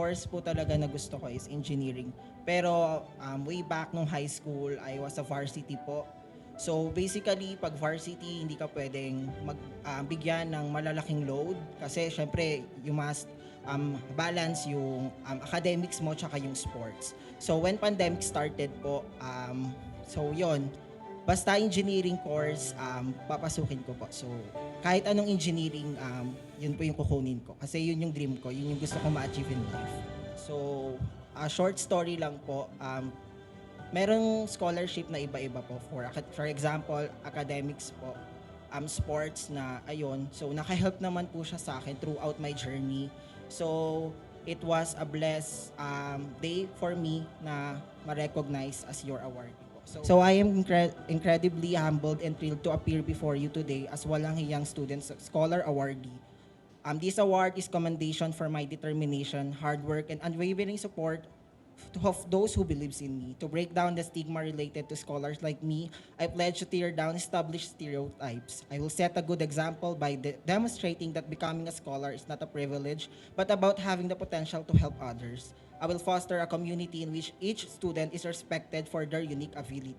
course po talaga na gusto ko is engineering. Pero way back nung high school, I was a varsity po. So basically, pag varsity, hindi ka pwedeng bigyan ng malalaking load kasi syempre you must balance yung academics mo tsaka yung sports. So when pandemic started po, so yon, basta engineering course, papasukin ko po. So kahit anong engineering, yun po yung kukunin ko. Kasi yun yung dream ko, yun yung gusto ko ma-achieve in life. So, a short story lang po, merong scholarship na iba-iba po for example, academics po, sports na ayun. So naka-help naman po siya sa akin throughout my journey. So it was a blessed day for me na ma-recognize as your awardee po. So I am incredibly humbled and thrilled to appear before you today as Walang Hiyang Student Scholar Awardee. This award is commendation for my determination, hard work, and unwavering support of those who believes in me. To break down the stigma related to scholars like me, I pledge to tear down established stereotypes. I will set a good example by demonstrating that becoming a scholar is not a privilege, but about having the potential to help others. I will foster a community in which each student is respected for their unique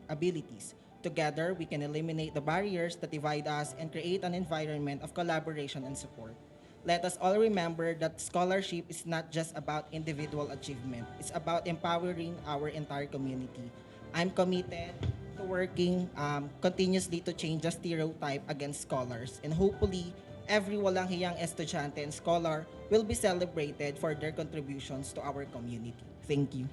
abilities. Together, we can eliminate the barriers that divide us and create an environment of collaboration and support. Let us all remember that scholarship is not just about individual achievement. It's about empowering our entire community. I'm committed to working continuously to change the stereotype against scholars. And hopefully, every walang hiyang estudyante and scholar will be celebrated for their contributions to our community. Thank you.